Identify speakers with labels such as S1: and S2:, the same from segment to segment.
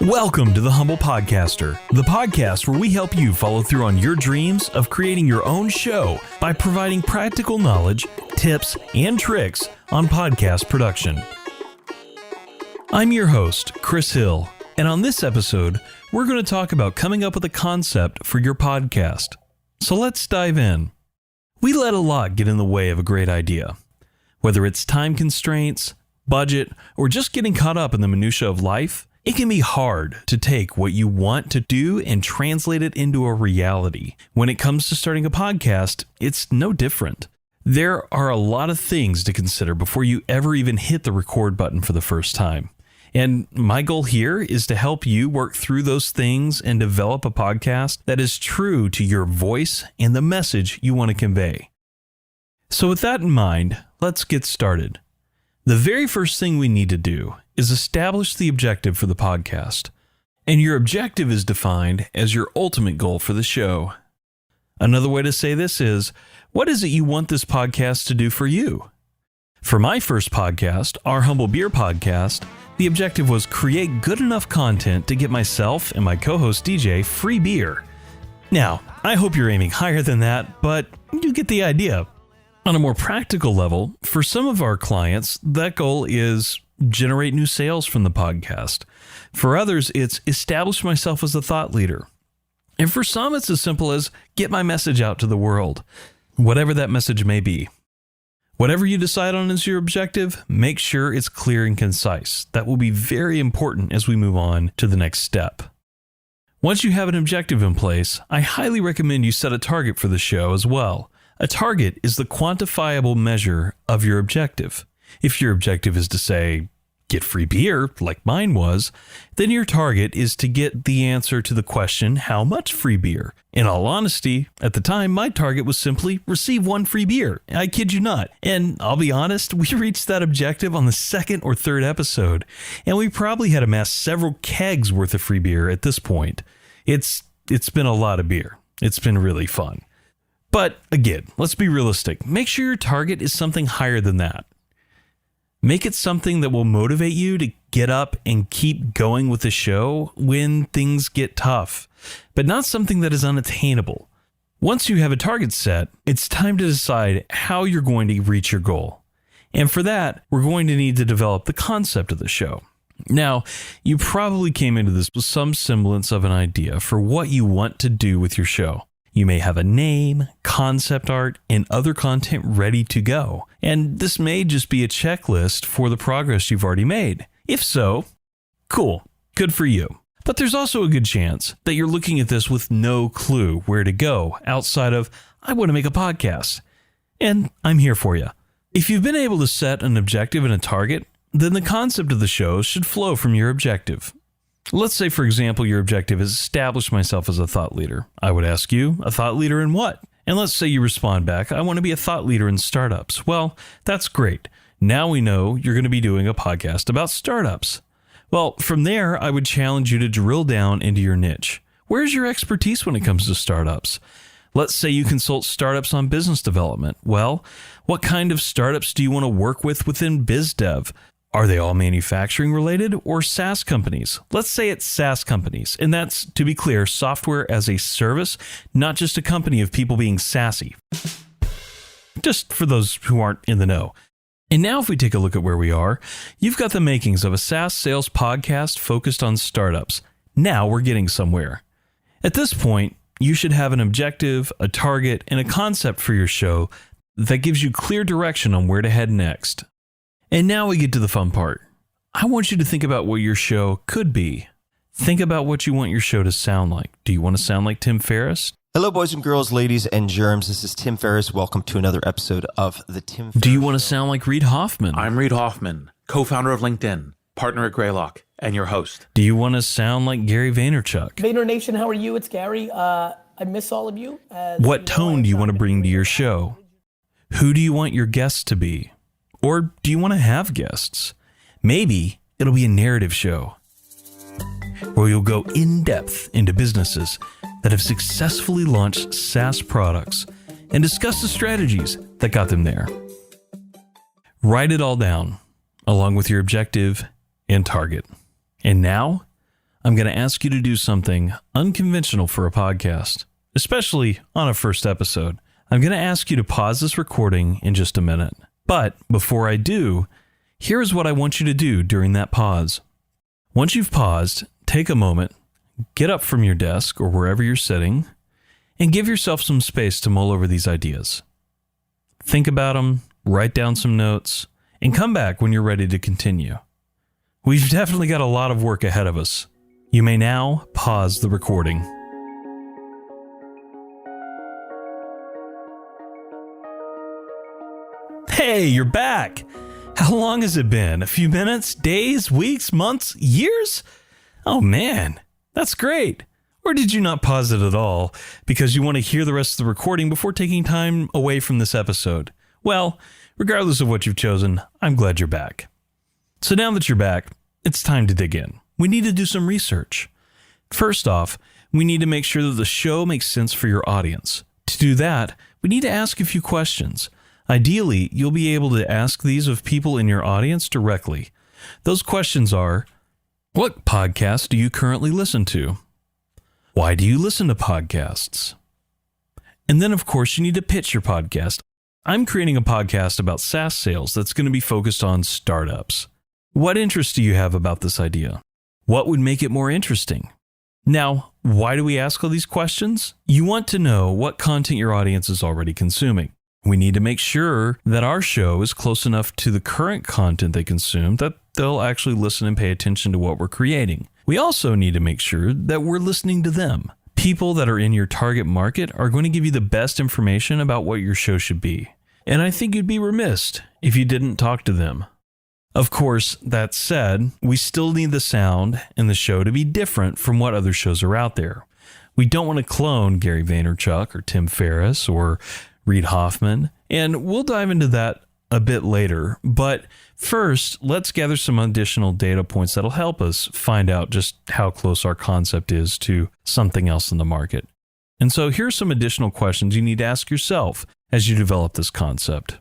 S1: Welcome to The Humble Podcaster, the podcast where we help you follow through on your dreams of creating your own show by providing practical knowledge, tips, and tricks on podcast production. I'm your host, Chris Hill, and on this episode, we're going to talk about coming up with a concept for your podcast. So let's dive in. We let a lot get in the way of a great idea. Whether it's time constraints, budget, or just getting caught up in the minutia of life, it can be hard to take what you want to do and translate it into a reality. When it comes to starting a podcast, it's no different. There are a lot of things to consider before you ever even hit the record button for the first time. And my goal here is to help you work through those things and develop a podcast that is true to your voice and the message you want to convey. So with that in mind, let's get started. The very first thing we need to do is establish the objective for the podcast. And your objective is defined as your ultimate goal for the show. Another way to say this is, what is it you want this podcast to do for you? For my first podcast, Our Humble Beer Podcast, the objective was create good enough content to get myself and my co-host DJ free beer. Now, I hope you're aiming higher than that, but you get the idea. On a more practical level, for some of our clients, that goal is generate new sales from the podcast. For others, it's establish myself as a thought leader. And for some, it's as simple as get my message out to the world, whatever that message may be. Whatever you decide on as your objective, make sure it's clear and concise. That will be very important as we move on to the next step. Once you have an objective in place, I highly recommend you set a target for the show as well. A target is the quantifiable measure of your objective. If your objective is to say, get free beer, like mine was, then your target is to get the answer to the question, how much free beer? In all honesty, at the time, my target was simply receive one free beer. I kid you not. And I'll be honest, we reached that objective on the second or third episode, and we probably had amassed several kegs worth of free beer at this point. It's been a lot of beer. It's been really fun. But again, let's be realistic. Make sure your target is something higher than that. Make it something that will motivate you to get up and keep going with the show when things get tough, but not something that is unattainable. Once you have a target set, it's time to decide how you're going to reach your goal. And for that, we're going to need to develop the concept of the show. Now, you probably came into this with some semblance of an idea for what you want to do with your show. You may have a name, concept art, and other content ready to go. And this may just be a checklist for the progress you've already made. If so, cool, good for you. But there's also a good chance that you're looking at this with no clue where to go outside of, I want to make a podcast. And I'm here for you. If you've been able to set an objective and a target, then the concept of the show should flow from your objective. Let's say, for example, your objective is establish myself as a thought leader. I would ask you, a thought leader in what? And let's say you respond back, I want to be a thought leader in startups. Well, that's great. Now we know you're going to be doing a podcast about startups. Well, from there, I would challenge you to drill down into your niche. Where's your expertise when it comes to startups? Let's say you consult startups on business development. Well, what kind of startups do you want to work with within biz dev? Are they all manufacturing related or SaaS companies? Let's say it's SaaS companies. And that's, to be clear, software as a service, not just a company of people being sassy. Just for those who aren't in the know. And now if we take a look at where we are, you've got the makings of a SaaS sales podcast focused on startups. Now we're getting somewhere. At this point, you should have an objective, a target, and a concept for your show that gives you clear direction on where to head next. And now we get to the fun part. I want you to think about what your show could be. Think about what you want your show to sound like. Do you want to sound like Tim Ferriss?
S2: Hello, boys and girls, ladies and germs. This is Tim Ferriss. Welcome to another episode of the Tim Ferriss
S1: Do you want to
S2: Show.
S1: sound like Reid Hoffman?
S3: I'm Reid Hoffman, co-founder of LinkedIn, partner at Greylock, and your host.
S1: Do you want to sound like Gary Vaynerchuk?
S4: Vayner Nation, how are you? It's Gary. I miss all of you.
S1: What tone do you want to bring to your show? Who do you want your guests to be? Or do you want to have guests? Maybe it'll be a narrative show where you'll go in depth into businesses that have successfully launched SaaS products and discuss the strategies that got them there. Write it all down, along with your objective and target. And now, I'm going to ask you to do something unconventional for a podcast, especially on a first episode. I'm going to ask you to pause this recording in just a minute. But before I do, here's what I want you to do during that pause. Once you've paused, take a moment, get up from your desk or wherever you're sitting, and give yourself some space to mull over these ideas. Think about them, write down some notes, and come back when you're ready to continue. We've definitely got a lot of work ahead of us. You may now pause the recording. Hey, you're back! How long has it been? A few minutes, days, weeks, months, years? Oh man, that's great. Or did you not pause it at all because you want to hear the rest of the recording before taking time away from this episode? Well, regardless of what you've chosen, I'm glad you're back. So now that you're back, it's time to dig in. We need to do some research. First off, we need to make sure that the show makes sense for your audience. To do that, we need to ask a few questions. Ideally, you'll be able to ask these of people in your audience directly. Those questions are, what podcast do you currently listen to? Why do you listen to podcasts? And then, of course, you need to pitch your podcast. I'm creating a podcast about SaaS sales that's going to be focused on startups. What interest do you have about this idea? What would make it more interesting? Now, why do we ask all these questions? You want to know what content your audience is already consuming. We need to make sure that our show is close enough to the current content they consume that they'll actually listen and pay attention to what we're creating. We also need to make sure that we're listening to them. People that are in your target market are going to give you the best information about what your show should be. And I think you'd be remiss if you didn't talk to them. Of course, that said, we still need the sound and the show to be different from what other shows are out there. We don't want to clone Gary Vaynerchuk or Tim Ferriss or Reid Hoffman, and we'll dive into that a bit later. But first, let's gather some additional data points that'll help us find out just how close our concept is to something else in the market. And so here's some additional questions you need to ask yourself as you develop this concept.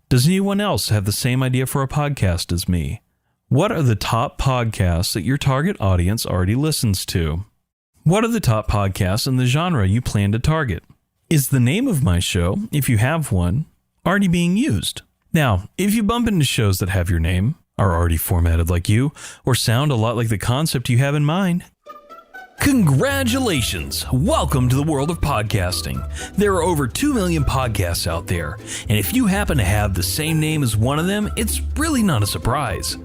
S1: Does anyone else have the same idea for a podcast as me? What are the top podcasts that your target audience already listens to? What are the top podcasts in the genre you plan to target? Is the name of my show, if you have one, already being used? Now, if you bump into shows that have your name, are already formatted like you, or sound a lot like the concept you have in mind, congratulations! Welcome to the world of podcasting. There are over 2 million podcasts out there, and if you happen to have the same name as one of them, it's really not a surprise.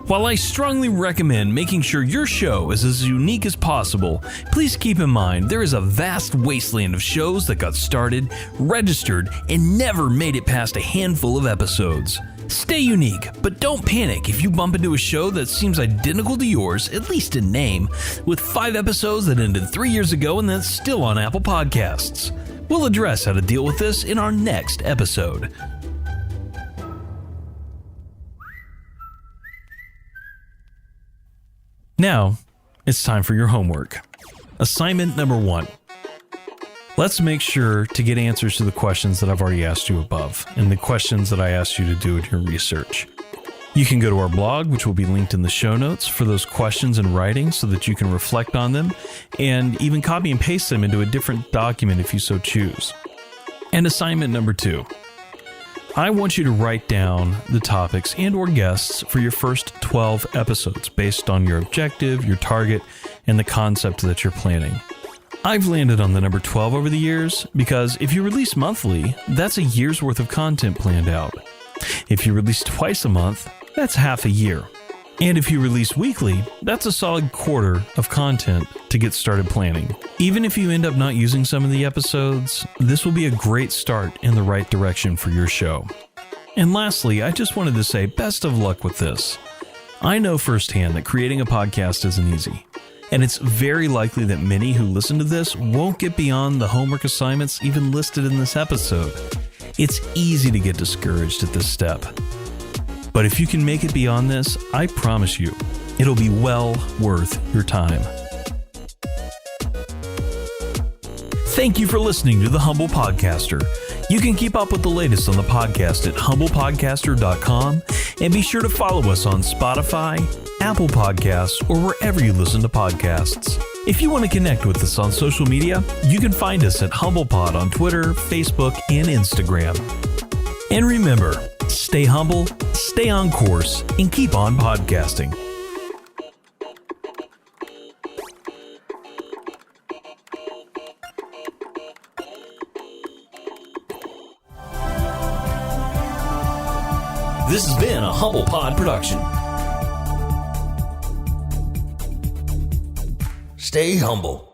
S1: While I strongly recommend making sure your show is as unique as possible, please keep in mind there is a vast wasteland of shows that got started, registered, and never made it past a handful of episodes. Stay unique, but don't panic if you bump into a show that seems identical to yours, at least in name, with 5 episodes that ended 3 years ago and that's still on Apple Podcasts. We'll address how to deal with this in our next episode. Now, it's time for your homework. Assignment number 1. Let's make sure to get answers to the questions that I've already asked you above and the questions that I asked you to do in your research. You can go to our blog, which will be linked in the show notes, for those questions in writing so that you can reflect on them and even copy and paste them into a different document if you so choose. And assignment number 2. I want you to write down the topics and or guests for your first 12 episodes based on your objective, your target, and the concept that you're planning. I've landed on the number 12 over the years because if you release monthly, that's a year's worth of content planned out. If you release twice a month, that's half a year. And if you release weekly, that's a solid quarter of content to get started planning. Even if you end up not using some of the episodes, this will be a great start in the right direction for your show. And lastly, I just wanted to say best of luck with this. I know firsthand that creating a podcast isn't easy. And it's very likely that many who listen to this won't get beyond the homework assignments even listed in this episode. It's easy to get discouraged at this step. But if you can make it beyond this, I promise you, it'll be well worth your time. Thank you for listening to The Humble Podcaster. You can keep up with the latest on the podcast at humblepodcaster.com, And be sure to follow us on Spotify, Apple Podcasts, or wherever you listen to podcasts. If you want to connect with us on social media, you can find us at HumblePod on Twitter, Facebook, and Instagram. And remember, stay humble, stay on course, and keep on podcasting. This has been a HumblePod production. Stay humble.